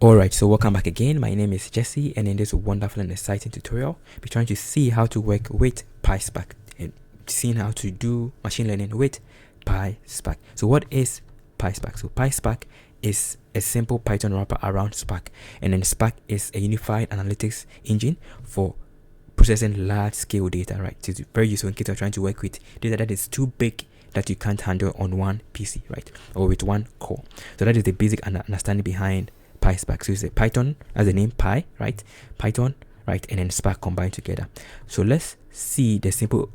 Alright, so welcome back again. My name is Jesse, and in this wonderful and exciting tutorial, we're trying to see how to work with PySpark and seeing how to do machine learning with PySpark. So what is PySpark? So PySpark is a simple Python wrapper around Spark, and then Spark is a unified analytics engine for processing large-scale data, right? So it's very useful in case you're trying to work with data that is too big that you can't handle on one PC, right? Or with one core. So that is the basic understanding behind PySpark. So it's a Python as the name Py, right? Python, right? And then Spark combined together. So let's see the simple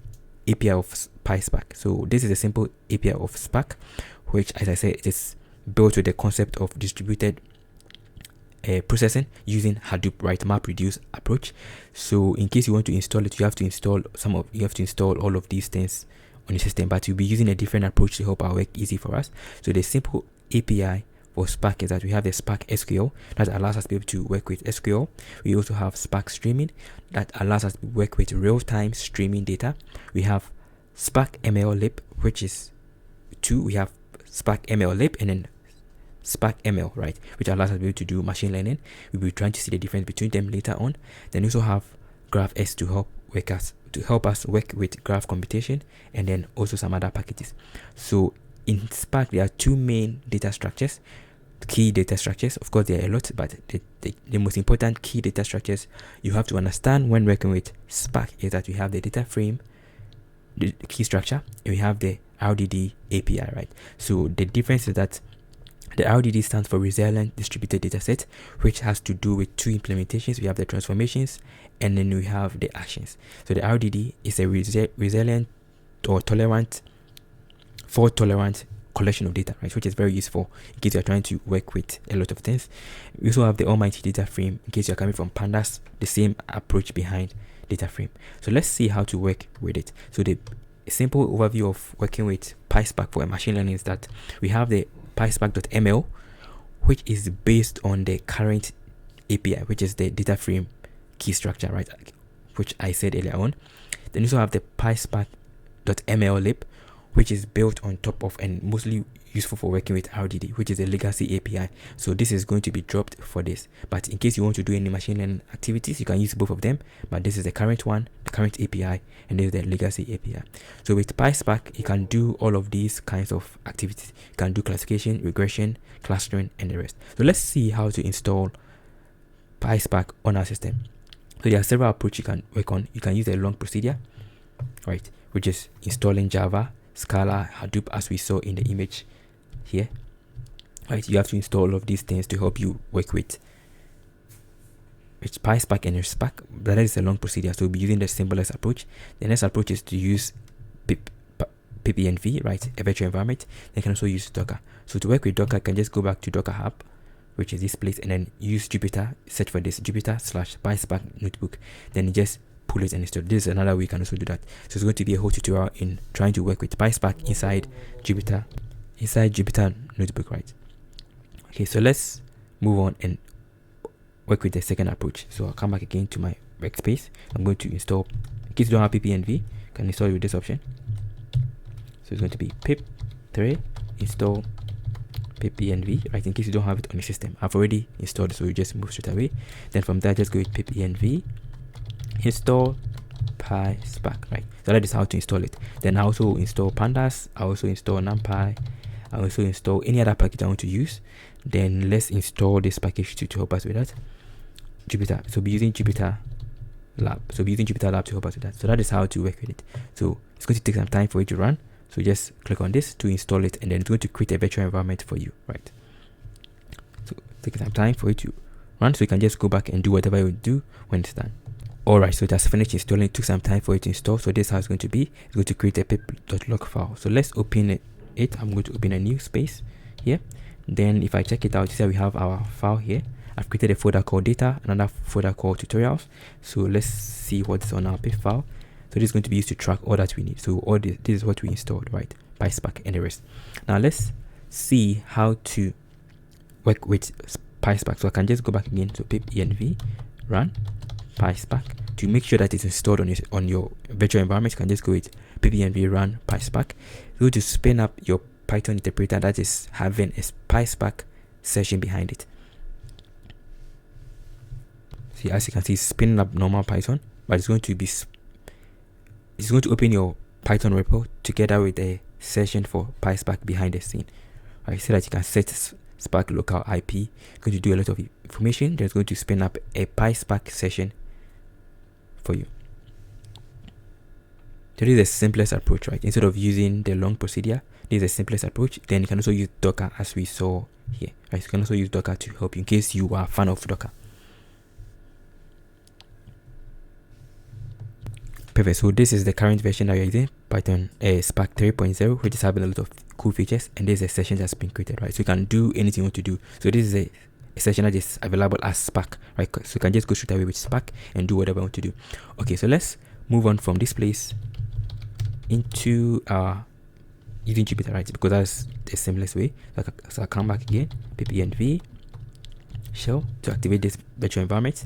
API of PySpark. So this is a simple API of Spark, which, as I said, it is built with the concept of distributed processing using Hadoop, right? MapReduce approach. So in case you want to install it, you have to install all of these things on your system, but you'll be using a different approach to help our work easy for us. So the simple API for Spark is that we have the Spark SQL that allows us to be able to work with SQL. We also have Spark Streaming that allows us to work with real-time streaming data. We have Spark ML Lib, which is two. We have Spark ML Lib and then Spark ML, right, which allows us to be able to do machine learning. We'll be trying to see the difference between them later on. Then we also have GraphS to help us work with graph computation, and then also some other packages. So in Spark, there are two main data structures, key data structures. Of course, there are a lot, but the most important key data structures you have to understand when working with Spark is that we have the DataFrame, the key structure, and we have the RDD API, right? So the difference is that the RDD stands for Resilient Distributed Dataset, which has to do with two implementations. We have the transformations, and then we have the actions. So the RDD is a resilient or fault tolerant collection of data, right, which is very useful in case you're trying to work with a lot of things. We also have the almighty DataFrame in case you're coming from pandas, the same approach behind DataFrame. So let's see how to work with it. So the simple overview of working with PySpark for a machine learning is that we have the PySpark.ml, which is based on the current API, which is the DataFrame key structure, right, which I said earlier on. Then you also have the PySpark.ml lib, which is built on top of and mostly useful for working with RDD, which is a legacy API. So this is going to be dropped for this. But in case you want to do any machine learning activities, you can use both of them. But this is the current one, the current API, and this is the legacy API. So with PySpark, you can do all of these kinds of activities. You can do classification, regression, clustering, and the rest. So let's see how to install PySpark on our system. So there are several approaches you can work on. You can use a long procedure, right, which is installing Java, Scala, Hadoop, as we saw in the image here, right? You have to install all of these things to help you work with PySpark and your Spark. That is a long procedure, so we'll be using the simplest approach. The next approach is to use Pipenv, right, a virtual environment. They can also use Docker. So to work with Docker, you can just go back to Docker Hub, which is this place, and then use Jupyter. Search for this Jupyter/PySpark notebook. Then just pull it and install. This is another way you can also do that. So it's going to be a whole tutorial in trying to work with PySpark inside Jupyter notebook, right? Okay, so let's move on and work with the second approach. So I'll come back again to my workspace. I'm going to install, in case you don't have Pipenv, you can install it with this option. So it's going to be pip3 install Pipenv, right, in case you don't have it on your system. I've already installed it, so you just move straight away. Then from there, just go with Pipenv install PySpark, right? So that is how to install it. Then I also install pandas, I also install NumPy, I also install any other package I want to use. Then let's install this package to help us with that. Jupyter. So we're using Jupyter Lab. So we're using Jupyter Lab to help us with that. So that is how to work with it. So it's going to take some time for it to run. So just click on this to install it, and then it's going to create a virtual environment for you, right? So take some time for it to run, so you can just go back and do whatever you do when it's done. Alright, so it has finished installing. It took some time for it to install. So this is how it's going to be. It's going to create a pip.log file. So let's open it. I'm going to open a new space here. Then if I check it out, you see we have our file here. I've created a folder called data, another folder called tutorials. So let's see what's on our pip file. So this is going to be used to track all that we need. So all this is what we installed, right? PySpark and the rest. Now let's see how to work with PySpark. So I can just go back again to pipenv run PySpark to make sure that it's installed on your virtual environment. You can just go with pipenv run PySpark. Go to spin up your Python interpreter that is having a PySpark session behind it. See, as you can see, it's spinning up normal Python, but it's going to open your Python repo together with a session for PySpark behind the scene. Right, so that you can set Spark local IP. Going to do a lot of information. There's going to spin up a PySpark session for you. So this is the simplest approach, right? Instead of using the long procedure, this is the simplest approach. Then you can also use Docker, as we saw here. Right? So you can also use Docker to help you in case you are a fan of Docker. Perfect. So this is the current version that you're using, Python Spark 3.0, which is having a lot of cool features, and this is a session that's been created, right? So you can do anything you want to do. So this is a session that is available as Spark, right? So you can just go straight away with Spark and do whatever you want to do. Okay, so let's move on from this place into using Jupyter, right? Because that's the simplest way. So I'll come back again, Pipenv shell to activate this virtual environment.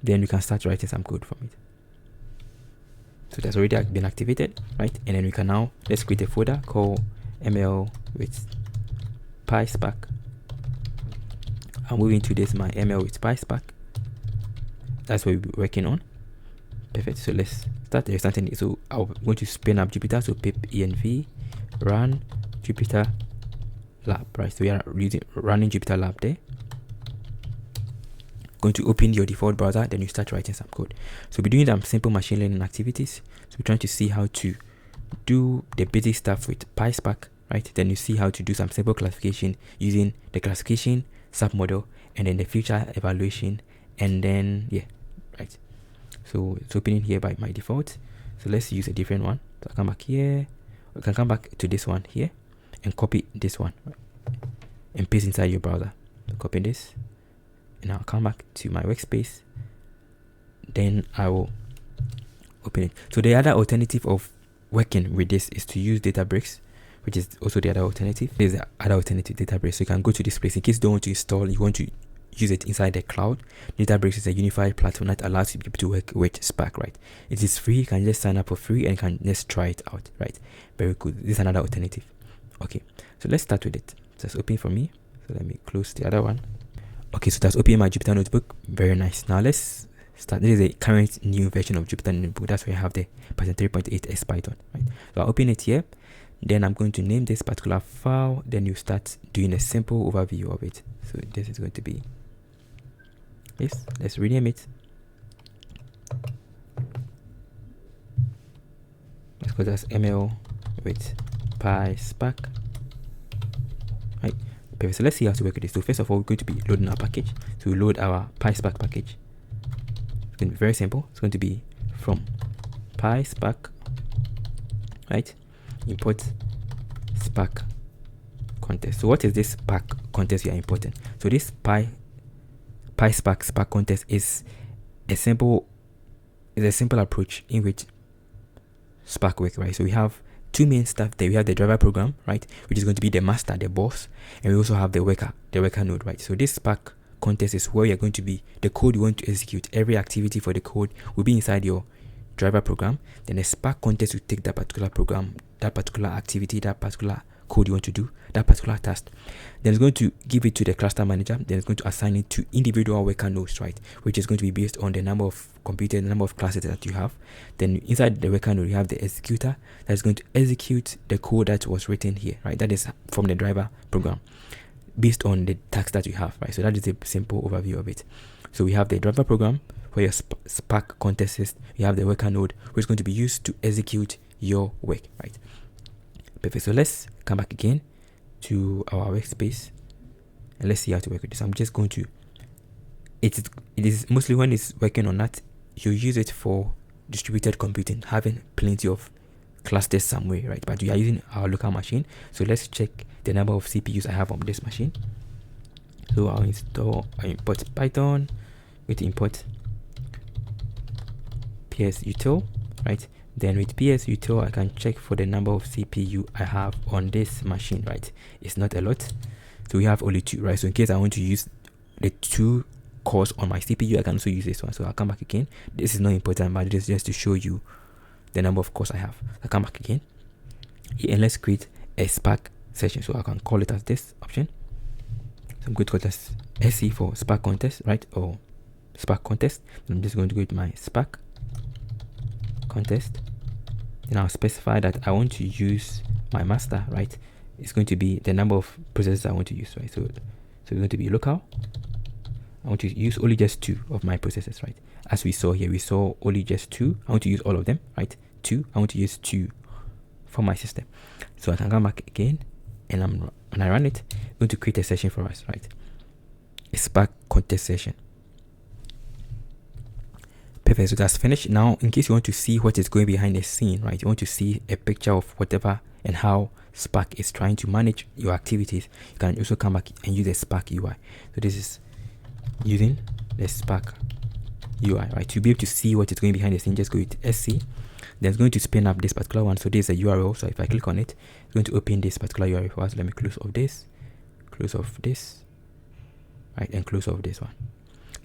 Then we can start writing some code from it. So that's already been activated, right? And then we can now, let's create a folder called ML with PySpark. I'm moving to this, my ML with PySpark. That's what we'll be working on. Perfect. So let's start starting it. So I'm going to spin up Jupyter. So pipenv run Jupyter lab, right? So we are running Jupyter lab there. Going to open your default browser, then you start writing some code. So we're doing some simple machine learning activities. So we're trying to see how to do the basic stuff with PySpark, right? Then you see how to do some simple classification using the classification submodel, and then the feature evaluation, and then right. So it's opening here by my default. So let's use a different one. So I'll come back here. We can come back to this one here and copy this one, right? And paste inside your browser. So copy this. And I'll come back to my workspace. Then I will open it. So the other alternative of working with this is to use Databricks, which is also the other alternative. There's the other alternative, Databricks. So you can go to this place in case you don't want to install, you want to use it inside the cloud. Databricks is a unified platform that allows people to work with Spark, right? It is free. You can just sign up for free and you can just try it out, right? Very cool. This is another alternative. Okay, so let's start with it. Just open for me. So let me close the other one. Okay, so that's opening my Jupyter notebook. Very nice. Now let's start. This is a current new version of Jupyter notebook. That's where I have the Python 3.8 S Python, right? So I'll open it here. Then I'm going to name this particular file. Then you start doing a simple overview of it. So this is going to be this. Let's rename it. Let's call this ML with PySpark, right? So let's see how to work with this. So first of all, we're going to be loading our package. So we load our PySpark package. It's going to be very simple. It's going to be from PySpark, right? Import SparkContext. So what is this SparkContext you are importing? So this PySpark SparkContext is a simple approach in which Spark works, right? So we have two main stuff there. We have the driver program, right, which is going to be the master, the boss, and we also have the worker node, right? So this SparkContext is where you're going to be the code you want to execute. Every activity for the code will be inside your driver program. Then the SparkContext will take that particular program, that particular activity, that particular code you want to do, that particular task. Then it's going to give it to the cluster manager. Then it's going to assign it to individual worker nodes, right, which is going to be based on the number of computers, the number of classes that you have. Then inside the worker node, you have the executor that's going to execute the code that was written here, right? That is from the driver program based on the task that you have, right? So that is a simple overview of it. So we have the driver program where your SparkContext is. You have the worker node, which is going to be used to execute your work, right? Perfect. So let's come back again to our workspace and let's see how to work with this. I'm just going to, it is mostly when it's working on that, you use it for distributed computing, having plenty of clusters somewhere, right? But we are using our local machine. So let's check the number of CPUs I have on this machine. So I import Python with import psutil, right? Then with psutil, I can check for the number of CPU I have on this machine, right? It's not a lot. So we have only 2, right? So in case I want to use the 2 cores on my CPU, I can also use this one. So I'll come back again. This is not important, but this is just to show you the number of cores I have. I'll come back again. And let's create a SparkSession. So I can call it as this option. So I'm going to call this SC for SparkContext, right? Or SparkContext. I'm just going to go with my SparkContext. Then I'll specify that I want to use my master, right? It's going to be the number of processes I want to use, right? So it's going to be local. I want to use only just 2 of my processes, right? As we saw here, we saw only just 2. I want to use all of them, right? 2. I want to use 2 for my system. So I can come back again, and when I run it, I'm going to create a session for us, right? A SparkContext session. Perfect. So that's finished. Now, in case you want to see what is going behind the scene, right? You want to see a picture of whatever and how Spark is trying to manage your activities. You can also come back and use the Spark UI. So this is using the Spark UI, right? To be able to see what is going behind the scene, just go with SC. Then it's going to spin up this particular one. So this is a URL. So if I click on it, it's going to open this particular URL for us. Let me close off this, right, and close off this one.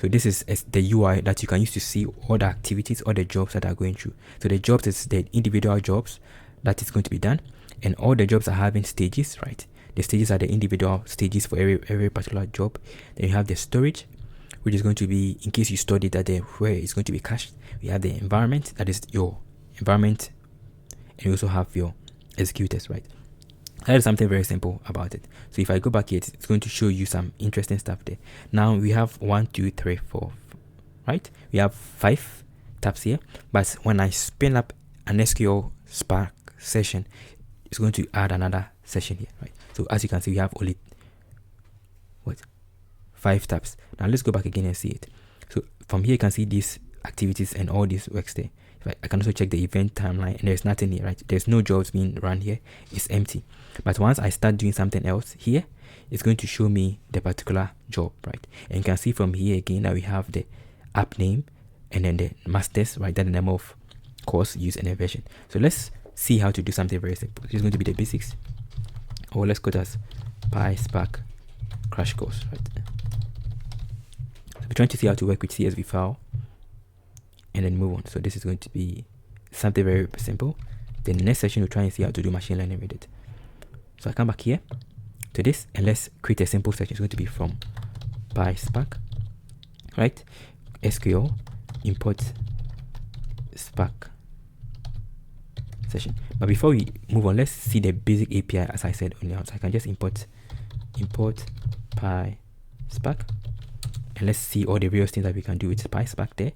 So this is the UI that you can use to see all the activities, all the jobs that are going through. So the jobs is the individual jobs that is going to be done, and all the jobs are having stages, right? The stages are the individual stages for every particular job. Then you have the storage, which is going to be in case you store data there where it's going to be cached. We have the environment, that is your environment, and you also have your executors, right? That is something very simple about it. So if I go back here, it's going to show you some interesting stuff there. Now we have 1, 2, 3, 4, right? We have 5 tabs here, but when I spin up an SQL Spark session, it's going to add another session here, right? So as you can see, we have only 5 tabs. Now let's go back again and see it. So from here you can see these activities and all these works there. I can also check the event timeline, and there's nothing here, right? There's no jobs being run here. It's empty. But once I start doing something else here, it's going to show me the particular job, right? And you can see from here again that we have the app name and then the masters, right? Then the number of course used and a version. So let's see how to do something very simple. It's going to be the basics. Or let's call it as PySpark crash course, right? So we're trying to see how to work with CSV file and then move on. So this is going to be something very simple. The next session we'll try and see how to do machine learning with it. So I come back here to this, and let's create a simple section. It's going to be from PySpark, right? SQL import Spark session. But before we move on, let's see the basic API as I said earlier. So I can just import PySpark, and let's see all the various things that we can do with PySpark there.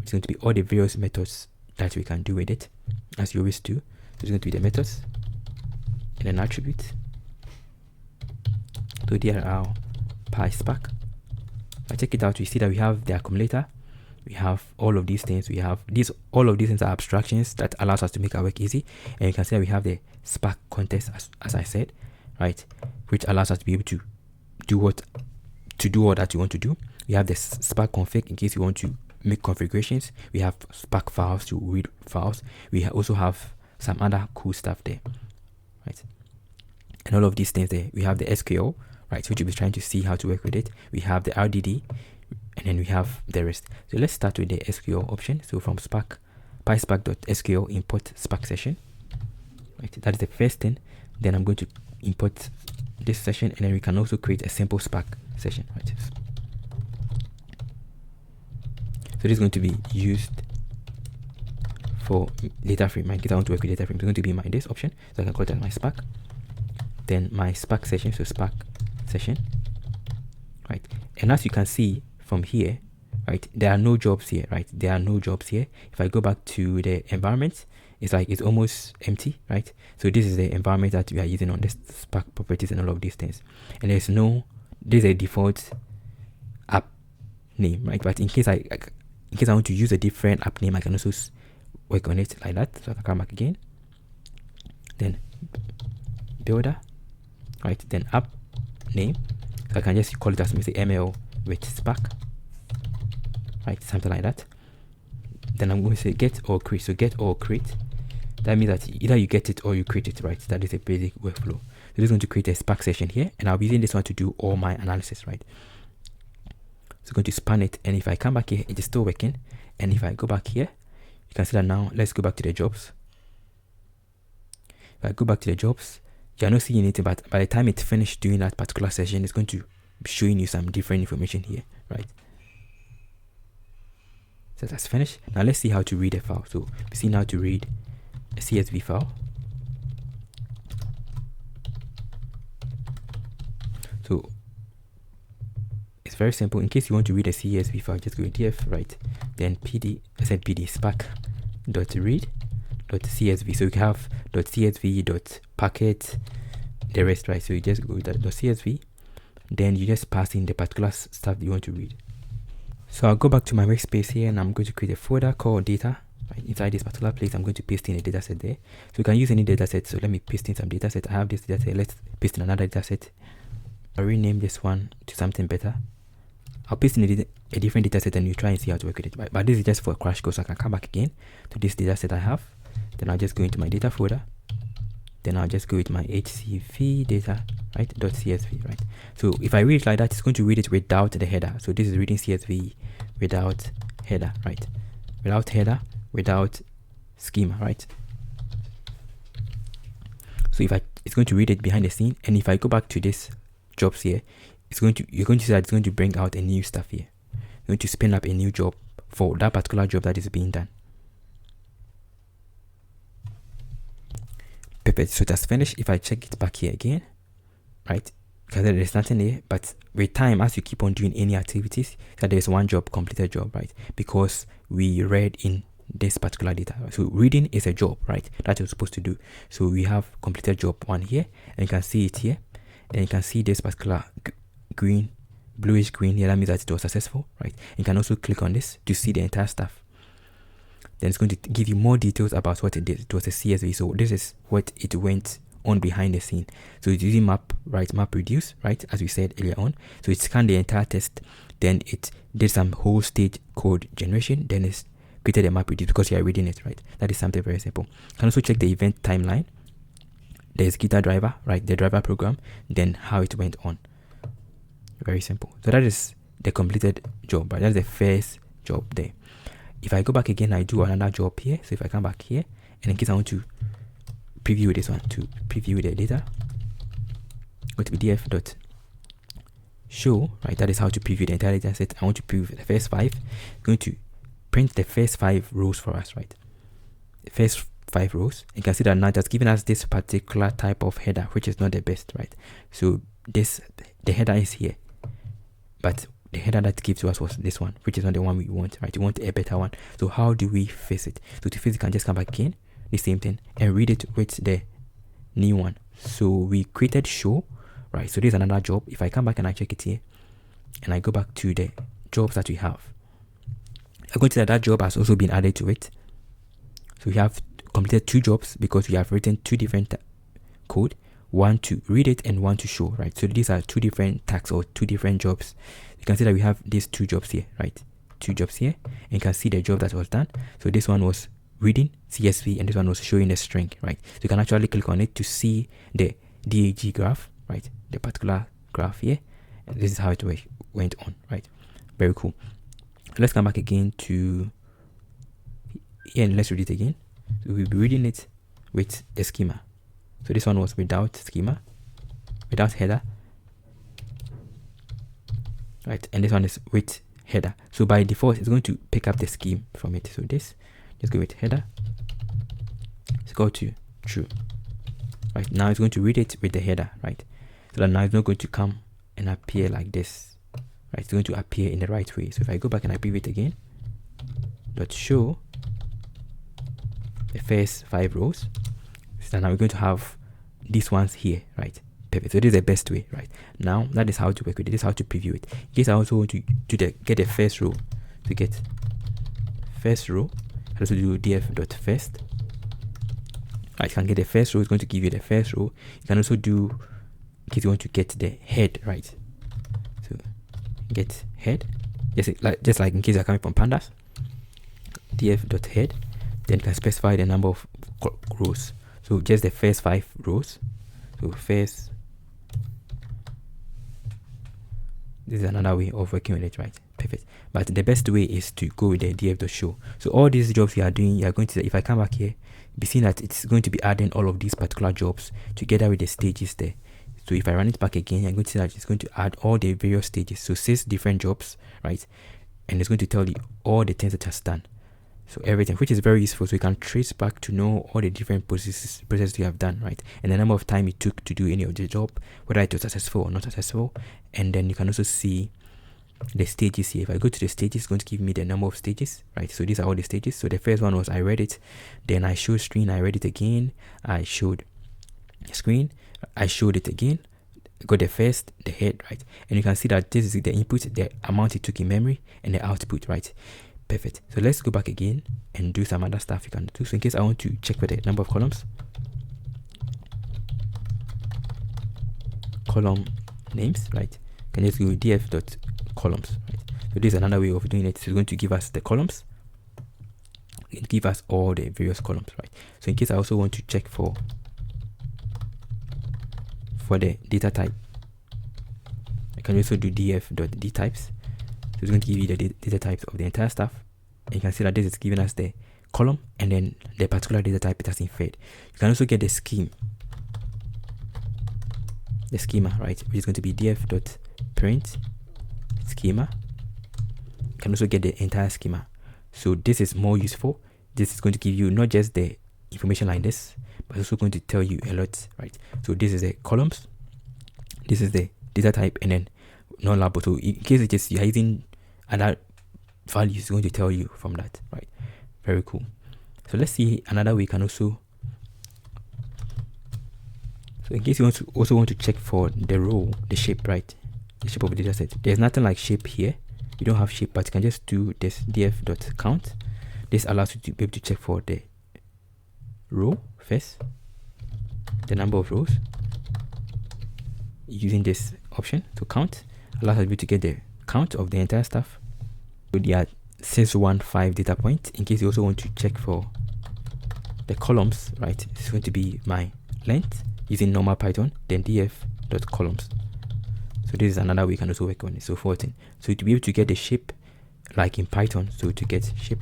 It's going to be all the various methods that we can do with it, as you always do. So it's going to be the methods and an attribute. So there are PySpark. If I check it out, we see that we have the accumulator. We have all of these things. We have all of these things are abstractions that allows us to make our work easy. And you can see that we have the SparkContext, as I said, right, which allows us to be able to do all that you want to do. We have the Spark config in case you want to make configurations. We have Spark files to read files. We also have some other cool stuff there, right? And all of these things there. We have the SQL, right, which we'll be trying to see how to work with it. We have the RDD, and then we have the rest. So let's start with the SQL option. So from Spark, PySpark.sql import SparkSession, right? That is the first thing. Then I'm going to import this session, and then we can also create a simple Spark session, right? So this is going to be used for DataFrame. In case I want to work with DataFrame, it's going to be this option. So I can call it as my Spark. Then my Spark session, so Spark session, right? And as you can see from here, right, there are no jobs here, right? There are no jobs here. If I go back to the environment, it's almost empty, right? So this is the environment that we are using on this Spark properties and all of these things. And this is a default app name, right? But in case I want to use a different app name, I can also work on it like that. So I can come back again, then builder, right? Then app name. So I can just call it as say ML with Spark, right? Something like that. Then I'm going to say get or create. So get or create. That means that either you get it or you create it, right? That is a basic workflow. So this is going to create a Spark session here, and I'll be using this one to do all my analysis, right? So I'm going to span it, and if I come back here, it is still working. And if I go back here, you can see that now. Let's go back to the jobs. If I go back to the jobs, you're not seeing anything, but by the time it finished doing that particular session, it's going to showing you some different information here, right? So that's finished. Now let's see how to read a file. So we've seen how to read a CSV file. So it's very simple. In case you want to read a CSV file, just go df, right, then pd spark.read.csv. so you can have .csv, .packet, the rest, right? So you just go with that .csv, then you just pass in the particular stuff you want to read. So I'll go back to my workspace here, and I'm going to create a folder called data. Right, inside this particular place, I'm going to paste in a dataset there. So you can use any dataset. So let me paste in some dataset. I have this dataset. Let's paste in another dataset. I'll rename this one to something better. I'll paste in a different dataset, and you try and see how to work with it. Right? But this is just for a crash course. So I can come back again to this dataset I have. Then I'll just go into my data folder. Then I'll just go with my HCV data, right, .csv, right? So if I read it like that, it's going to read it without the header. So this is reading CSV without header, right? Without header, without schema, right? So it's going to read it behind the scene, and if I go back to this jobs here, you're going to see that it's going to bring out a new stuff here. You're going to spin up a new job for that particular job that is being done. Perfect. So that's finished. If I check it back here again, right, because there's nothing there, but with time, as you keep on doing any activities, that there's one job, completed job, right? Because we read in this particular data. So reading is a job, right, that you're supposed to do. So we have completed job 1 here, and you can see it here, and you can see this particular green, bluish green here. That means that it was successful, right? You can also click on this to see the entire stuff. Then it's going to give you more details about what it did. It was a CSV, so this is what it went on behind the scene. So it's using map reduce, right, as we said earlier on. So it scanned the entire text, then it did some whole stage code generation, then it's created a map reduce because you are reading it, right? That is something very simple. You can also check the event timeline, the executor driver, right, the driver program, then how it went on. Very simple. So that is the completed job, right? That's the first job there. If I go back again, I do another job here. So if I come back here, and in case I want to preview this one, to preview the data, go to df.show, right? That is how to preview the entire data set. I want to preview the first 5. I'm going to print the first 5 rows for us, right? The first 5 rows. You can see that now it's giving us this particular type of header, which is not the best, right? So the header is here, but the header that gives to us was this one, which is not the one we want, right? You want a better one. So how do we fix it? So to fix it, you can just come back again, the same thing, and read it with the new one. So we created show, right? So there's another job. If I come back and I check it here, and I go back to the jobs that we have, I'm going to see that job has also been added to it. So we have completed 2 jobs because we have written 2 different code, one to read it and one to show, right? So these are 2 different tasks or 2 different jobs. You can see that we have these 2 jobs here, right? 2 jobs here, and you can see the job that was done. So this one was reading CSV, and this one was showing a string, right? So you can actually click on it to see the DAG graph, right? The particular graph here, and this is how it went on, right? Very cool. Let's come back again to here, and let's read it again. So we'll be reading it with the schema. So this one was without schema, without header, right? And this one is with header. So by default, it's going to pick up the scheme from it. So this, just go with header. Let's go to true. Right, now it's going to read it with the header, right? So that now it's not going to come and appear like this, right? It's going to appear in the right way. So if I go back and I preview it again, dot show the first 5 rows. So now we're going to have these ones here, right? Perfect. So this is the best way, right? Now that is how to work with it. This is how to preview it. In case I also want to get the first row, to get first row, I also do df.first. Right, you can get the first row. It's going to give you the first row. You can also do, in case you want to get the head, right? So get head, just like in case you're coming from pandas, df.head. Then you can specify the number of rows. So just the first 5 rows. So first, this is another way of working with it, right? Perfect. But the best way is to go with the df.show. So all these jobs you are doing, you are going to, if I come back here, be seeing that it's going to be adding all of these particular jobs together with the stages there. So if I run it back again, I'm going to see that it's going to add all the various stages. So 6 different jobs, right? And it's going to tell you all the things it has done. So everything, which is very useful. So you can trace back to know all the different processes you have done, right? And the number of time it took to do any of the job, whether it was successful or not successful. And then you can also see the stages here. If I go to the stages, it's going to give me the number of stages, right? So these are all the stages. So the first one was I read it, then I showed screen, I read it again, I showed screen, I showed it again, got the first, the head, right? And you can see that this is the input, the amount it took in memory, and the output, right? Perfect. So let's go back again and do some other stuff you can do. So in case I want to check for the number of columns, column names, right? Can just go df.columns, right? So this is another way of doing it. So it's going to give us the columns, it give us all the various columns, right? So in case I also want to check for the data type, I can also do df.dtypes. So it's going to give you the data types of the entire stuff. And you can see that this is giving us the column and then the particular data type it has inferred. You can also get the schema, right? Which is going to be df.print schema. You can also get the entire schema. So this is more useful. This is going to give you not just the information like this, but also going to tell you a lot, right? So this is the columns, this is the data type, and then non-label. So in case it is you're using other values, it's going to tell you from that, right? Very cool. So let's see another way you can also. So in case you want to check for the row, the shape, right? The shape of the data set. There's nothing like shape here. You don't have shape, but you can just do this df.count. This allows you to be able to check for the row first, the number of rows, using this option to count. Allows you to get the count of the entire stuff. So there are 615 data points. In case you also want to check for the columns, right? It's going to be my length using normal Python, then df.columns. So this is another way you can also work on it. So 14. So to be able to get the shape like in Python, so to get shape,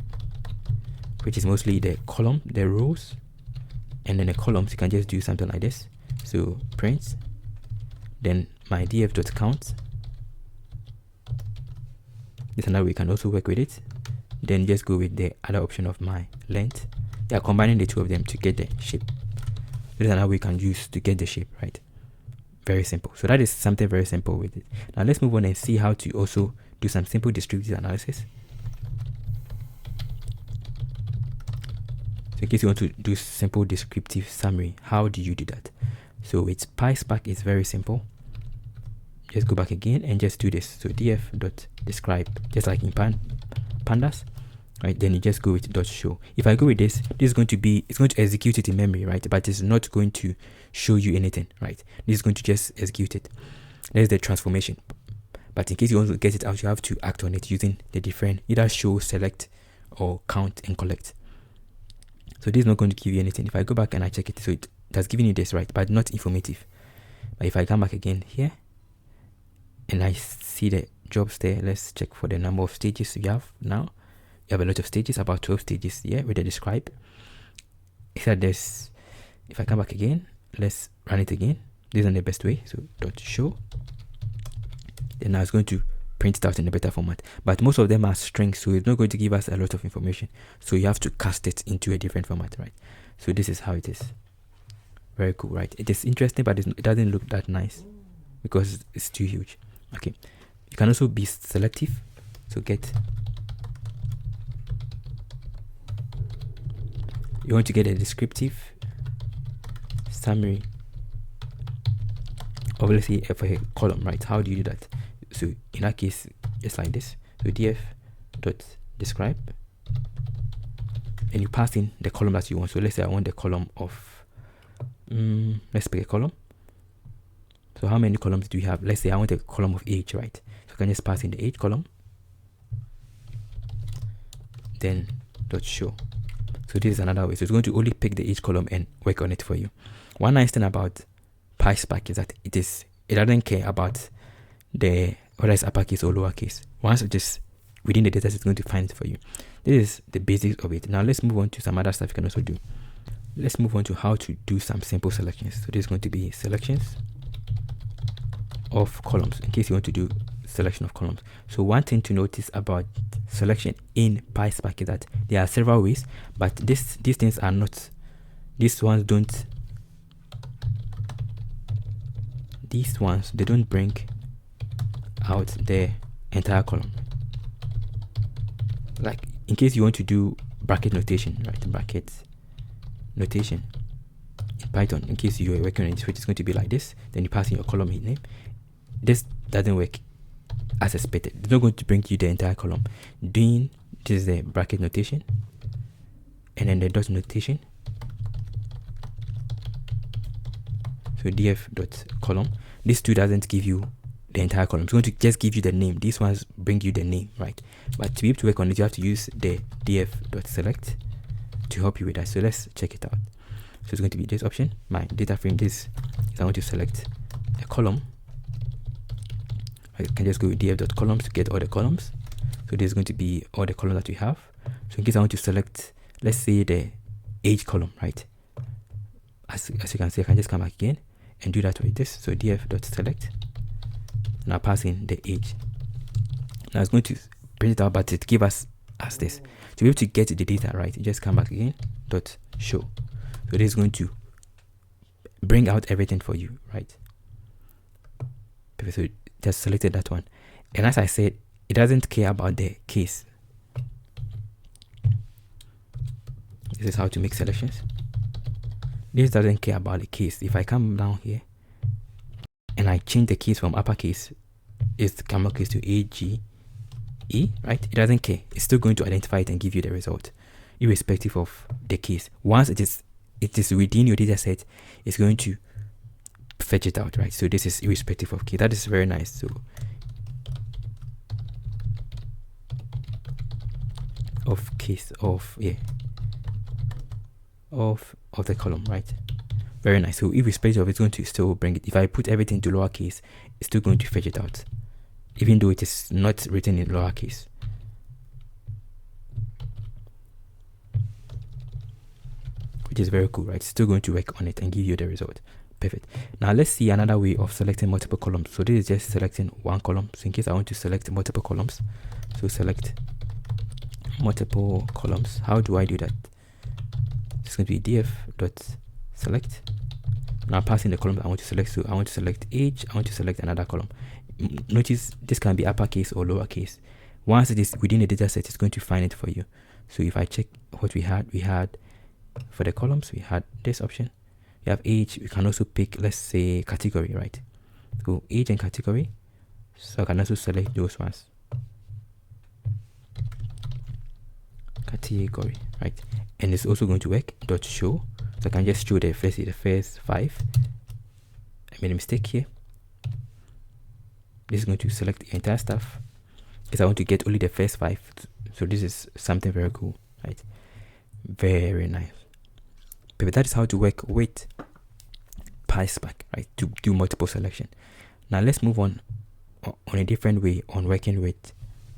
which is mostly the column, the rows, and then the columns, you can just do something like this. So print, then my df.count. This is another way you can also work with it. Then just go with the other option of my length. Yeah, combining the two of them to get the shape. This is another way you can use to get the shape, right? Very simple. So that is something very simple with it. Now let's move on and see how to also do some simple descriptive analysis. So in case you want to do simple descriptive summary, how do you do that? So with PySpark, it's very simple. Just go back again and just do this. So df.describe, just like in pandas, right? Then you just go with .show. If I go with this, it's going to execute it in memory, right? But it's not going to show you anything, right? This is going to just execute it. There's the transformation. But in case you want to get it out, you have to act on it using the different either show, select, or count and collect. So this is not going to give you anything. If I go back and I check it, so it has given you this, right? But not informative. But if I come back again here and I see the jobs there, let's check for the number of stages you have now. You have a lot of stages, about 12 stages here with the describe. Except there's, if I come back again, let's run it again. This is the best way. So .show. Then now it's going to print it out in a better format. But most of them are strings, so it's not going to give us a lot of information. So you have to cast it into a different format, right? So this is how it is. Very cool, right? It is interesting, but it doesn't look that nice because it's too huge. Okay. You can also be selective. So you want to get a descriptive summary of, let's say, for a column, right? How do you do that? So in that case, it's like this. So df.describe, and you pass in the column that you want. So let's say I want the column of, let's pick a column. So how many columns do you have? Let's say I want a column of age, right? So I can just pass in the age column, then .show. So this is another way. So it's going to only pick the age column and work on it for you. One nice thing about PySpark is that it doesn't care about whether it's uppercase or lowercase. Once it is within the data, it's going to find it for you. This is the basics of it. Now let's move on to some other stuff you can also do. Let's move on to how to do some simple selections. So this is going to be selections. of columns in case you want to do selection of columns. So one thing to notice about selection in PySpark is that there are several ways, but these things are not, these ones they don't bring out the entire column. Like in case you want to do bracket notation, right? Bracket notation in Python, in case you are working on it, which is going to be like this, then you pass in your column name. This doesn't work as expected. It's not going to bring you the entire column. Doing this is the bracket notation, and then the dot notation. So df.column. This two doesn't give you the entire column. It's going to just give you the name. These ones bring you the name, right? But to be able to work on it, you have to use the df.select to help you with that. So let's check it out. So it's going to be this option, my data frame. This is I want to select a column. I can just go with df.columns to get all the columns. So this is going to be all the columns that we have. So in case I want to select, let's say the age column, right? As you can see, I can just come back again and do that with this. So df.select. Now pass in the age. Now it's going to print it out, but it give us as this. To be able to get the data, right, you just come back again, dot show. So this is going to bring out everything for you, right? So just selected that one. And as I said, it doesn't care about the case. This is how to make selections. This doesn't care about the case. If I come down here and I change the case from uppercase, it's camel case to A, G, E, right? It doesn't care. It's still going to identify it and give you the result, irrespective of the case. Once it is within your data set, it's going to fetch it out, right? So this is irrespective of case. That is very nice. So of case of of the column, right? Very nice. So irrespective of, it's going to still bring it. If I put everything to lowercase, it's still going to fetch it out, even though it is not written in lowercase. Which is very cool, right? It's still going to work on it and give you the result. Perfect. Now let's see another way of selecting multiple columns. So this is just selecting one column. So in case I want to select multiple columns, so select multiple columns. How do I do that? It's going to be df.select. Now passing the column I want to select. So I want to select age. I want to select another column. Notice this can be uppercase or lowercase. Once it is within the data set, it's going to find it for you. So if I check what we had for the columns, we had this option. You have age. We can also pick, let's say, category, right? So age and category. So I can also select those ones. Category, right? And it's also going to work dot show. So I can just show the first 5. I made a mistake here. This is going to select the entire stuff because I want to get only the first 5. So this is something very cool, right? Very nice. But that is how to work with PySpark, right? To do multiple selection. Now let's move on a different way on working with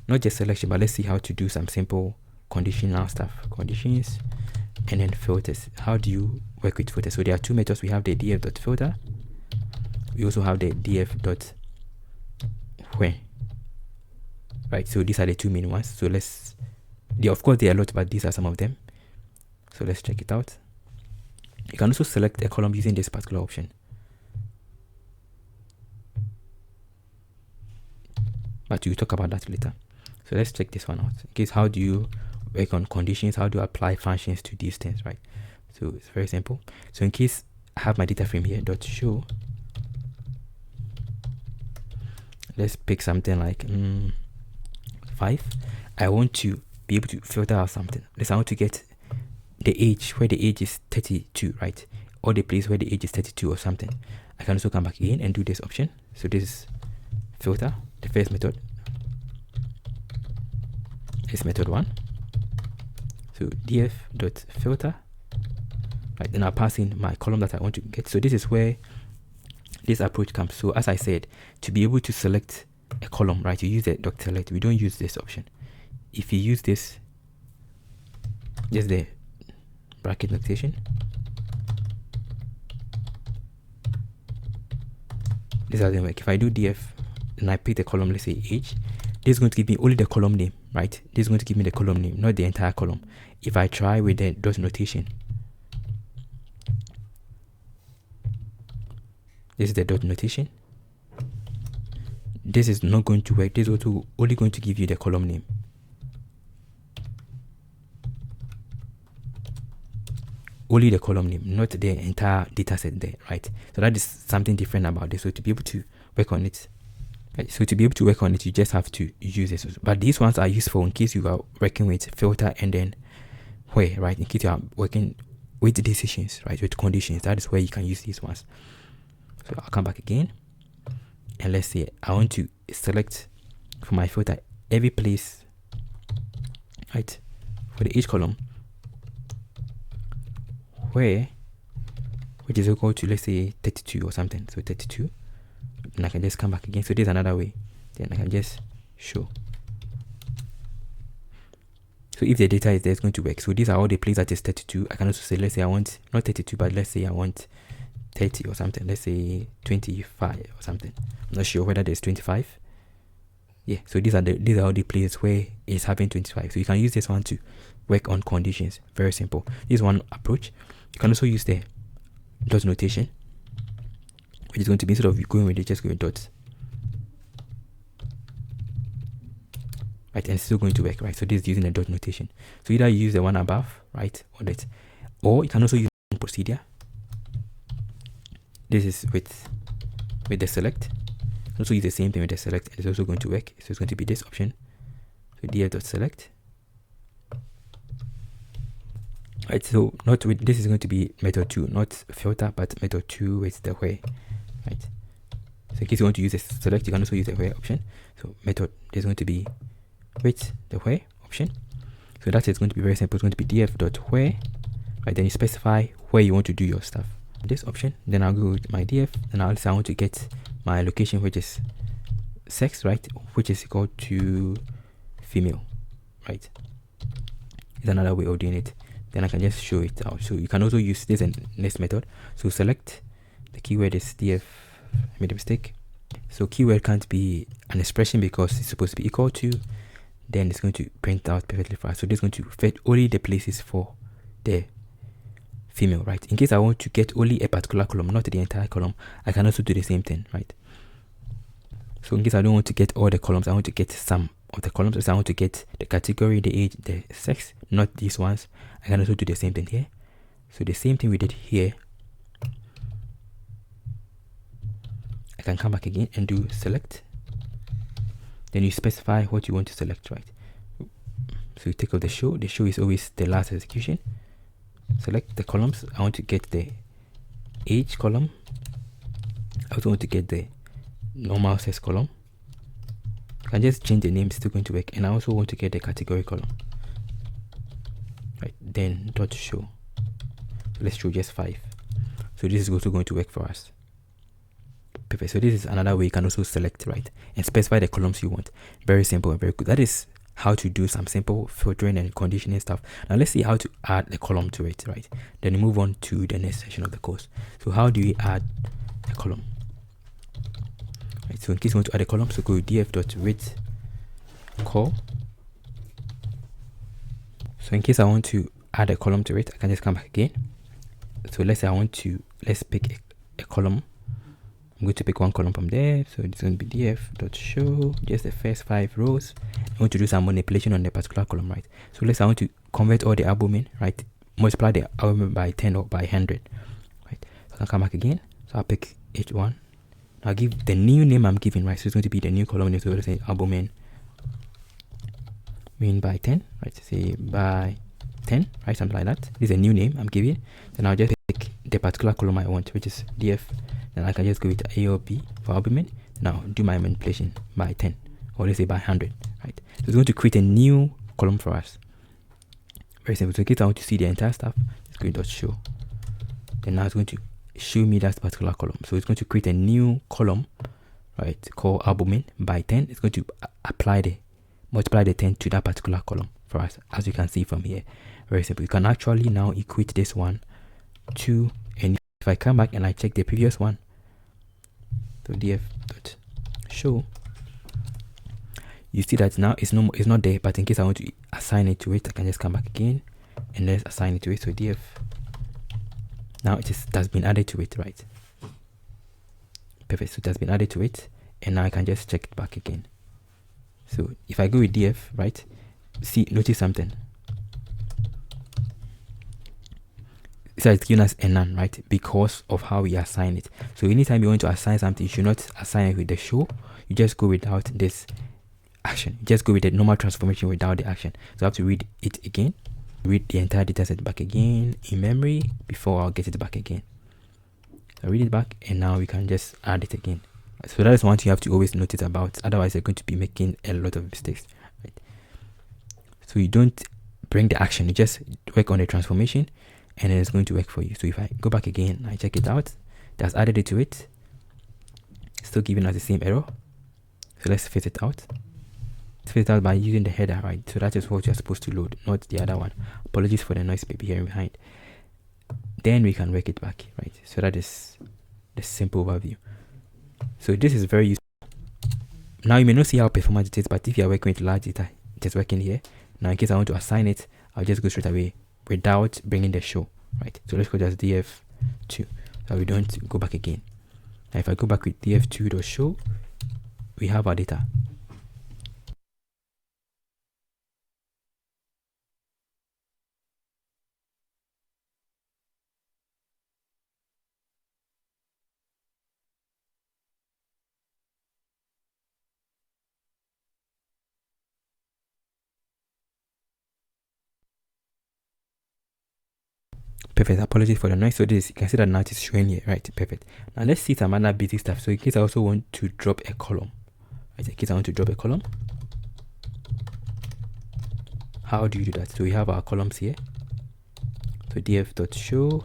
not just selection, but let's see how to do some simple conditional stuff. Conditions and then filters. How do you work with filters? So there are two methods. We have the df.filter. We also have the df.when, right? So these are the two main ones. So of course there are a lot, but these are some of them. So let's check it out. You can also select a column using this particular option. But we'll talk about that later. So let's check this one out. In case, how do you work on conditions? How do you apply functions to these things, right? So it's very simple. So in case I have my data frame here, dot show. Let's pick something like 5. I want to be able to filter out something. I want to get the age where the age is 32, right? Or the place where the age is 32 or something. I can also come back again and do this option. So this is filter, the first method. This method 1. So df.filter. Right, then I'll pass in my column that I want to get. So this is where this approach comes. So as I said, to be able to select a column, right, you use the dot select. We don't use this option. If you use this, just the bracket notation, this doesn't work. If I do df and I pick the column, let's say age, this is going to give me only the column name, right? This is going to give me the column name, not the entire column. If I try with the dot notation, this is the dot notation. This is not going to work. This is also only going to give you the column name. Only the column name, not the entire data set there, right? So that is something different about this. So to be able to work on it, right? So to be able to work on it, you just have to use this. But these ones are useful in case you are working with filter and then where, right? In case you are working with decisions, right? With conditions, that is where you can use these ones. So I'll come back again. And let's say I want to select for my filter every place, right? For the age column, where, which is equal to, let's say 32 or something. So 32, and I can just come back again. So there's another way. Then I can just show. So if the data is there, it's going to work. So these are all the places that is 32. I can also say, let's say I want not 32, but let's say I want 30 or something. Let's say 25 or something. I'm not sure whether there's 25. Yeah, so these are all the places where it's having 25. So you can use this one to work on conditions. Very simple. This is one approach. You can also use the dot notation, which is going to be, instead of going with it, just go with dots. Right, and it's still going to work, right? So this is using the dot notation. So either you use the one above, right, or you can also use procedure. This is with the select. Also use the same thing with the select. It's also going to work. So it's going to be this option. So df.select. Right, so not with this is going to be method 2, not filter, but method 2 with the where. Right. So in case you want to use the select, you can also use the where option. So method is going to be with the where option. So that is going to be very simple. It's going to be df.where. Right, then you specify where you want to do your stuff. This option, then I'll go with my df, and I'll say I want to get my location, which is sex, right, which is equal to female, right. It's another way of doing it. Then I can just show it out. So you can also use this in this method. So select the keyword is df. I made a mistake. So keyword can't be an expression because it's supposed to be equal to. Then it's going to print out perfectly fast. So this is going to fetch only the places for the female, right? In case I want to get only a particular column, not the entire column, I can also do the same thing, right? So in case I don't want to get all the columns, I want to get some of the columns. So I want to get the category, the age, the sex, not these ones. I can also do the same thing here. So the same thing we did here, I can come back again and do select. Then you specify what you want to select, right? So you take out the show. The show is always the last execution. Select the columns. I want to get the age column. I also want to get the normal sex column. I can just change the name, it's still going to work. And I also want to get the category column. Right, then dot show. So let's show just 5. So this is also going to work for us. Perfect. So this is another way you can also select, right, and specify the columns you want. Very simple and very good. That is how to do some simple filtering and conditioning stuff. Now let's see how to add a column to it, right? Then move on to the next section of the course. So how do we add a column? Right, so in case you want to add a column, so go df.width call. So in case I want to add a column to it, I can just come back again. So let's say let's pick a column. I'm going to pick one column from there. So it's going to be df.show, just the first 5 rows. I want to do some manipulation on the particular column, right? So let's say I want to convert all the albumin, right? Multiply the albumin by 10 or by 100, right? So I can come back again. So I'll pick H1. I'll give the new name I'm giving, right? So it's going to be the new column. So let's say albumin mean by 10, right? Say by 10, right? Something like that. This is a new name I'm giving. Then I'll just pick the particular column I want, which is df. Then I can just go with A or B for albumin. Now do my manipulation by 10, or let's say by 100, right? So it's going to create a new column for us. Very simple. So in case I want to see the entire stuff, it's going to show. Then now it's going to show me that particular column. So it's going to create a new column, right, called albumin by 10. It's going to multiply the 10 to that particular column for us, as you can see from here. Very simple. You can actually now equate this one to, and if I come back and I check the previous one, So df.show, you see that now it's not there, but in case I want to assign it to it, I can just come back again and let's assign it to it. So df, now that's been added to it, right? Perfect. So it has been added to it, and now I can just check it back again. So if I go with df, right, see, notice something. So it's giving us a none, right, because of how we assign it. So anytime you want to assign something, you should not assign it with the show. You just go without this action. You just go with the normal transformation without the action. So I have to read it again, read the entire data set back again in memory before I'll get it back again. So read it back, and now we can just add it again. So that is one thing you have to always notice about, otherwise you're going to be making a lot of mistakes, right? So you don't bring the action, you just work on the transformation, and then it's going to work for you. So if I go back again, I check it out, that's added it to it, still giving us the same error. So let's fit it out. Fit it out by using the header, right? So that is what you're supposed to load, not the other one. Apologies for the noise maybe hearing behind. Then we can work it back, right? So that is the simple overview. So this is very useful. Now you may not see how performant it is, but if you are working with large data, it is working here. Now in case I want to assign it, I'll just go straight away without bringing the show, right? So let's go just df2, so we don't go back again. Now if I go back with df2.show, we have our data. Perfect. Apologies for the noise. So this, you can see that now it is showing here, right? Perfect. Now let's see some other basic stuff. So in case I also want to drop a column, right? In case I want to drop a column, how do you do that? So we have our columns here. So df.show,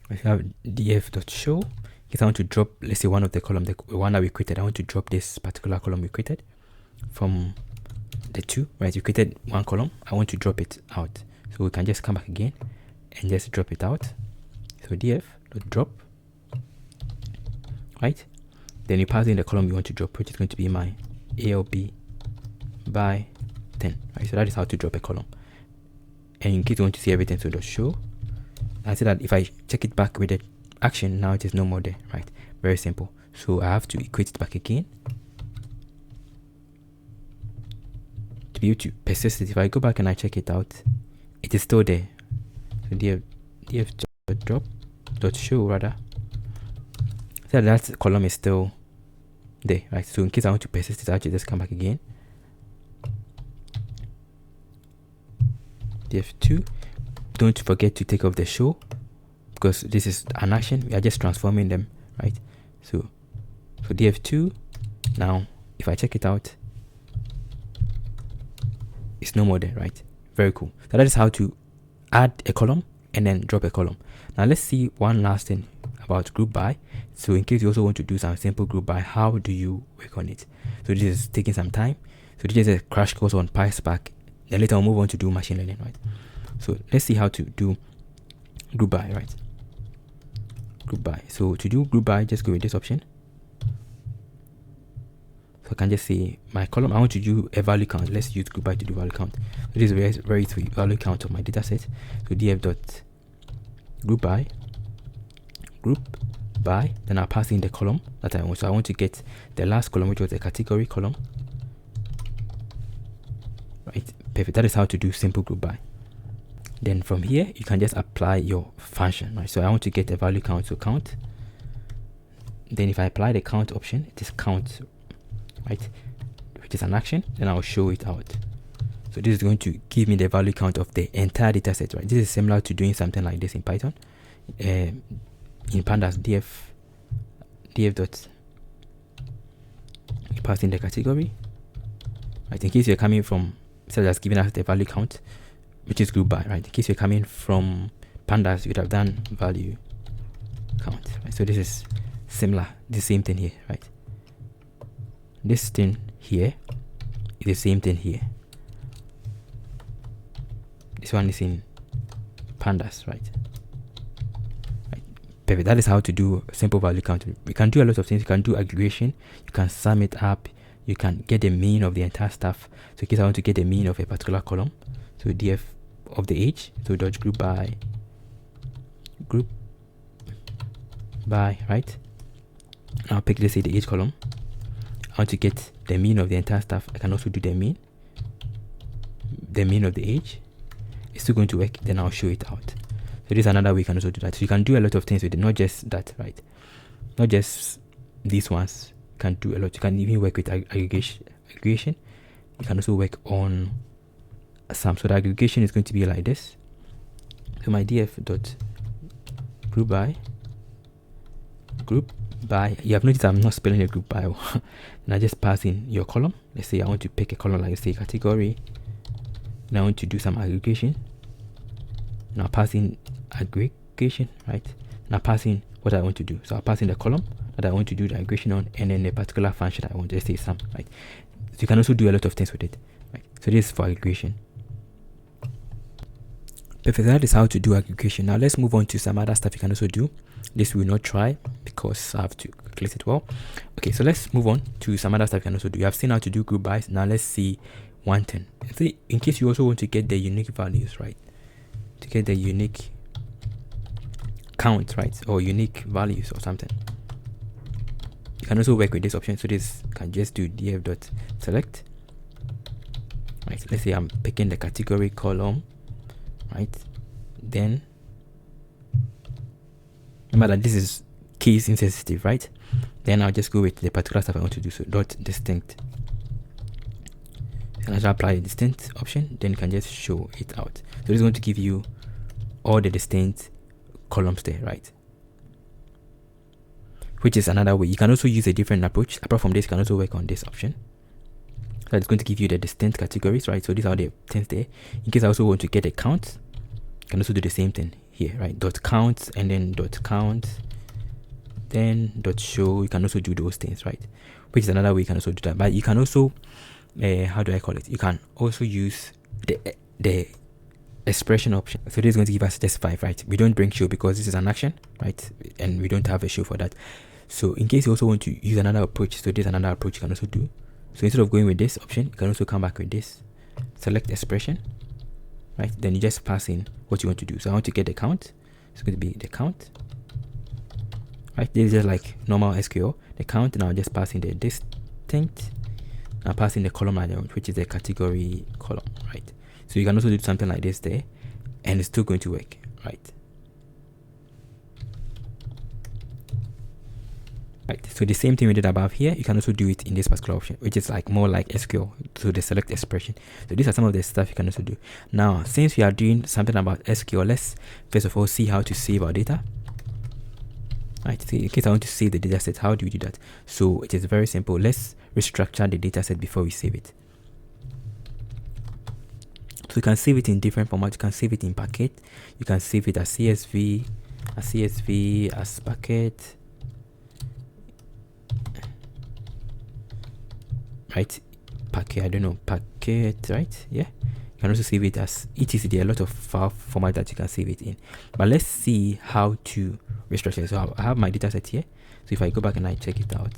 we have df.show. In case I want to drop, let's say one of the column, the one that we created, I want to drop this particular column we created from the two, right? You created one column, I want to drop it out. So we can just come back again and just drop it out. So df.drop, right? Then you pass in the column you want to drop, which is going to be my ALB by 10, right? So that is how to drop a column. And in case you want to see everything, so the show, I see that if I check it back with the action, now it is no more there, right? Very simple. So I have to equate it back again to be able to persist it. If I go back and I check it out, it is still there. So df.drop.show rather, so that column is still there, right? So in case I want to persist it, I actually just come back again. df2, don't forget to take off the show, because this is an action, we are just transforming them, right? So df2, now if I check it out, it's no more there, right? Very cool. So that is how to add a column and then drop a column. Now let's see one last thing about GroupBy. So in case you also want to do some simple GroupBy, how do you work on it? So this is taking some time. So this is a crash course on PySpark. Then later I'll move on to do machine learning, right? So let's see how to do GroupBy, right? GroupBy. So to do GroupBy, just go with this option. So I can just say my column, I want to do a value count. Let's use GroupBy to do value count. So this is very sweet value count of my data set. So df.groupby, GroupBy, then I'll pass in the column that I want. So I want to get the last column, which was the category column, right? Perfect. That is how to do simple GroupBy. Then from here, you can just apply your function, right? So I want to get a value count, so count. Then if I apply the count option, it is count, right, which is an action, then I'll show it out. So this is going to give me the value count of the entire data set, right? This is similar to doing something like this in Python. In pandas, df dot pass in the category, right? In case you're coming from, so that's giving us the value count, which is GroupBy, right? In case you're coming from pandas, you would have done value count, right? So this is similar, the same thing here, right? This thing here is the same thing here. This one is in pandas, right? Perfect. That is how to do simple value counting. You can do a lot of things. You can do aggregation. You can sum it up. You can get the mean of the entire stuff. So in case I want to get the mean of a particular column, so df of the age, so dot group by, right? I'll pick, let's say, the age column. I want to get the mean of the entire stuff. I can also do the mean of the age. It's still going to work. Then I'll show it out. So this is another way you can also do that. So you can do a lot of things with it, not just that, right? Not just these ones. You can do a lot. You can even work with aggregation. You can also work on sum. So the aggregation is going to be like this. So my df dot group by, you have noticed I'm not spelling a group by. And I just pass in your column. Let's say I want to pick a column, like say category. And I want to do some aggregation. Now pass in aggregation, right? Now pass in what I want to do. So I'll pass in the column that I want to do the aggregation on, and then the particular function I want to say sum, right? So you can also do a lot of things with it, right? So this is for aggregation. Perfect. That is how to do aggregation. Now let's move on to some other stuff you can also do. This will not try because I have to calculate it well. Okay, so let's move on to some other stuff you can also do. You have seen how to do group bys. Now let's see one thing. In case you also want to get the unique values, right? To get the unique count, right? Or unique values or something. You can also work with this option. So this can just do df.select. Right. Let's say I'm picking the category column, right? Then remember that this is case insensitive, right? Then I'll just go with the particular stuff I want to do. So dot distinct. And I apply a distinct option, then you can just show it out. So this is going to give you all the distinct columns there, right? Which is another way. You can also use a different approach. Apart from this, you can also work on this option. So it's going to give you the distinct categories, right? So these are the things there. In case I also want to get a count, you can also do the same thing here, right? Dot count and then dot count, then dot show. You can also do those things, right? Which is another way you can also do that. But you can also how do I call it? You can also use the expression option. So this is going to give us just 5, right? We don't bring show because this is an action, right? And we don't have a show for that. So in case you also want to use another approach, so there's another approach you can also do. So instead of going with this option, you can also come back with this SelectExpression, right? Then you just pass in what you want to do. So I want to get the count. It's going to be the count, right? This is just like normal SQL. The count, and I'll just pass in the distinct. Now pass in the column I want, which is the category column, right? So you can also do something like this there, and it's still going to work, right? Right. So the same thing we did above here, you can also do it in this particular option, which is like more like SQL. So the SelectExpression. So these are some of the stuff you can also do. Now, since we are doing something about SQL, let's first of all see how to save our data. Right. So in case I want to save the data set, how do we do that? So it is very simple. Let's restructure the data set before we save it. So you can save it in different formats. You can save it in packet. You can save it as CSV, as packet, right? Packet, I don't know, packet, right? Yeah. You can also save it as etc. There are a lot of file format that you can save it in. But let's see how to restructure it. So I have my data set here. So if I go back and I check it out,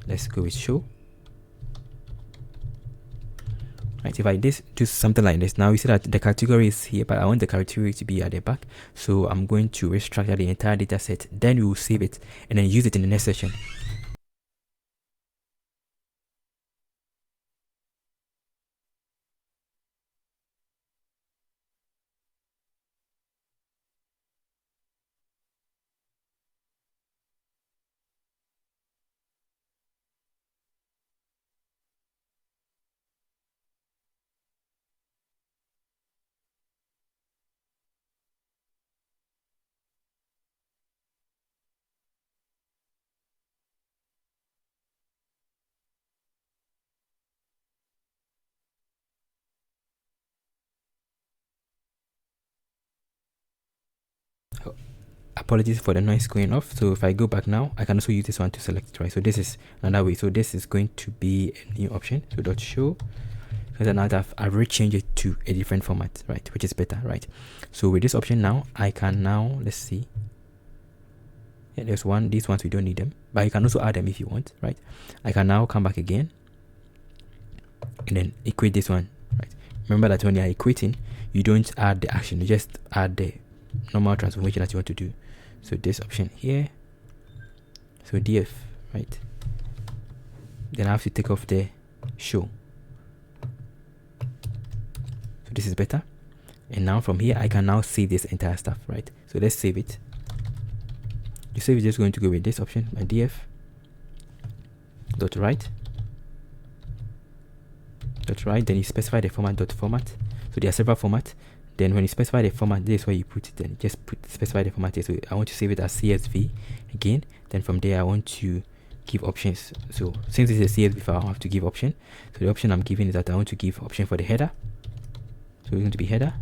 let's go with show. Right, if I do something like this, now you see that the category is here, but I want the category to be at the back. So I'm going to restructure the entire data set. Then we will save it and then use it in the next session. Apologies for the noise going off. So if I go back now, I can also use this one to select it, right? So this is another way. So this is going to be a new option. So dot show, because now I've rechanged it to a different format, right? Which is better, right? So with this option now, I can now, let's see, Yeah, there's one. These ones we don't need them, but you can also add them if you want, right? I can now come back again and then equate this one, right? Remember that when you are equating, you don't add the action, you just add the normal transformation that you want to do. So this option here, so df, right? Then I have to take off the show. So this is better. And now from here, I can now save this entire stuff, right? So let's save it. You save, is just going to go with this option, my df dot write. Then you specify the format dot format. So there are several formats. Then when you specify the format, this is where you put it. Then just specify the format here. So I want to save it as CSV again. Then from there, I want to give options. So since this is a CSV file, I have to give option. So the option I'm giving is that I want to give option for the header. So it's going to be header.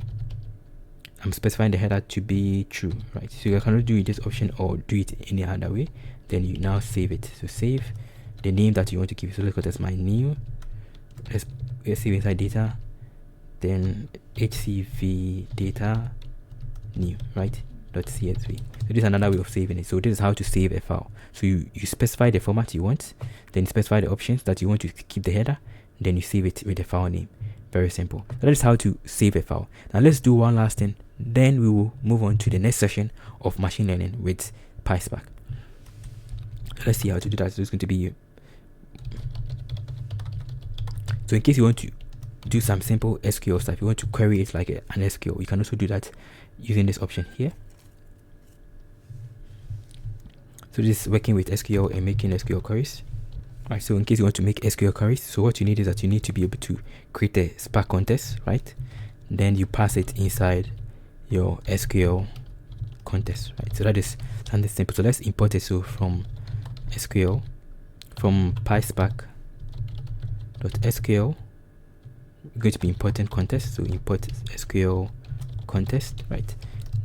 I'm specifying the header to be true, right? So you cannot do this option or do it any other way. Then you now save it. So save the name that you want to give. So let's go as my new. Let's save inside data. Then HCV data new, right? .csv. So this is another way of saving it. So this is how to save a file. So you specify the format you want, then you specify the options that you want to keep the header, then you save it with the file name. Very simple. That is how to save a file. Now let's do one last thing. Then we will move on to the next session of machine learning with PySpark. Let's see how to do that. So it's going to be. So in case you want to do some simple SQL stuff, you want to query it like an SQL, you can also do that using this option here. So this is working with SQL and making SQL queries. Right, so in case you want to make SQL queries, so what you need is that you need to be able to create a SparkContext, right? Then you pass it inside your SQL context, right? So that is something simple. So let's import it. So from SQL, from PySpark.SQL, we're going to be importing context. So import SQL context, right?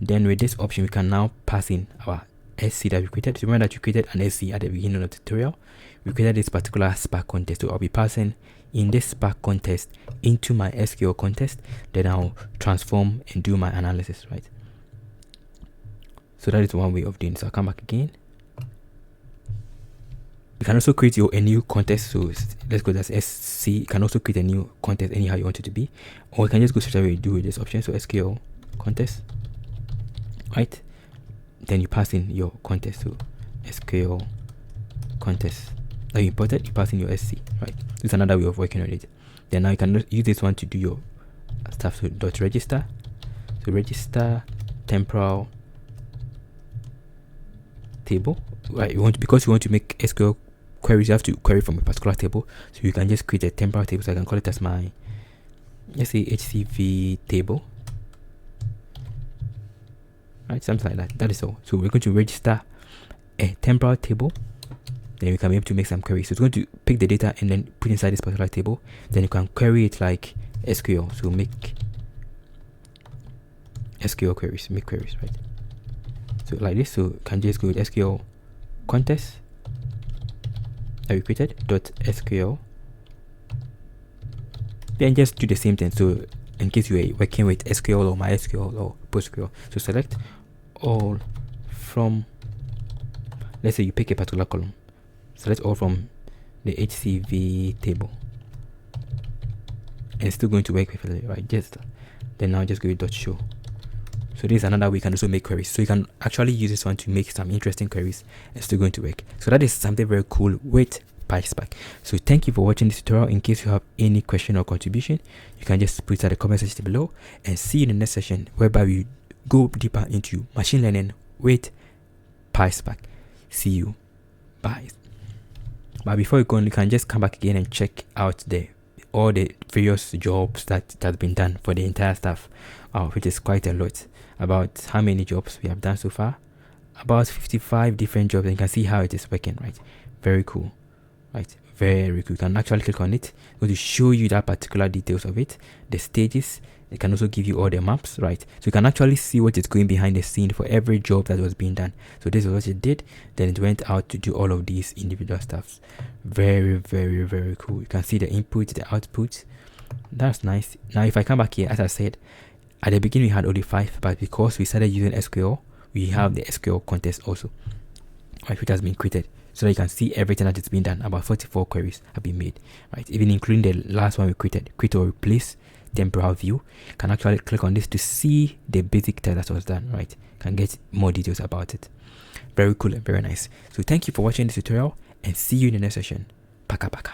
Then with this option, we can now pass in our SC that we created. So remember that you created an SC at the beginning of the tutorial. We created this particular SparkContext. So I'll be passing in this SparkContext into my SQL context. Then I'll transform and do my analysis, right? So that is one way of doing it. So I'll come back again. You can also create a new context. So let's go to SC. You can also create a new context anyhow you want it to be. Or you can just go straight away and do with this option. So SQL context, right? Then you pass in your context. So SQL context. Now you import it, you pass in your SC, right? This is another way of working on it. Then now you can use this one to do your stuff. So dot register. So register temporal table, right? Because you want to make SQL queries, you have to query from a particular table. So you can just create a temporal table. So I can call it as my, let's say, HCV table, right? Something like that. That is all. So we're going to register a temporal table. Then we can be able to make some queries. So it's going to pick the data and then put inside this particular table. Then you can query it like SQL. So make SQL queries, make queries, right? So like this. So you can just go with SQL context that we created .SQL. Then just do the same thing. So in case you are working with SQL or MySQL or PostgreSQL, so select all from, let's say you pick a particular column. Select all from the HCV table, and it's still going to work with it, right? Just then now just go with .show. So this is another way you can also make queries. So you can actually use this one to make some interesting queries. It's still going to work. So that is something very cool with PySpark. So thank you for watching this tutorial. In case you have any question or contribution, you can just put it in the comment section below, and see you in the next session whereby we go deeper into machine learning with PySpark. See you. Bye. But before you go on, you can just come back again and check out all the various jobs that has been done for the entire staff, which is quite a lot. About how many jobs we have done so far? About 55 different jobs, and you can see how it is working, right? Very cool, right? Very cool. You can actually click on it. It's going to show you that particular details of it, the stages. It can also give you all the maps, right? So you can actually see what is going behind the scene for every job that was being done. So this is what it did. Then it went out to do all of these individual stuffs. Very, very, very cool. You can see the input, the output. That's nice. Now, if I come back here, as I said, at the beginning we had only 5, but because we started using SQL, we have the SQL context also. right, which has been created, so that you can see everything that is being done. About 44 queries have been made, right? Even including the last one we created, create or replace temporal view. You can actually click on this to see the basic test that was done, right? You can get more details about it. Very cool and very nice. So thank you for watching this tutorial, and see you in the next session. Paka paka.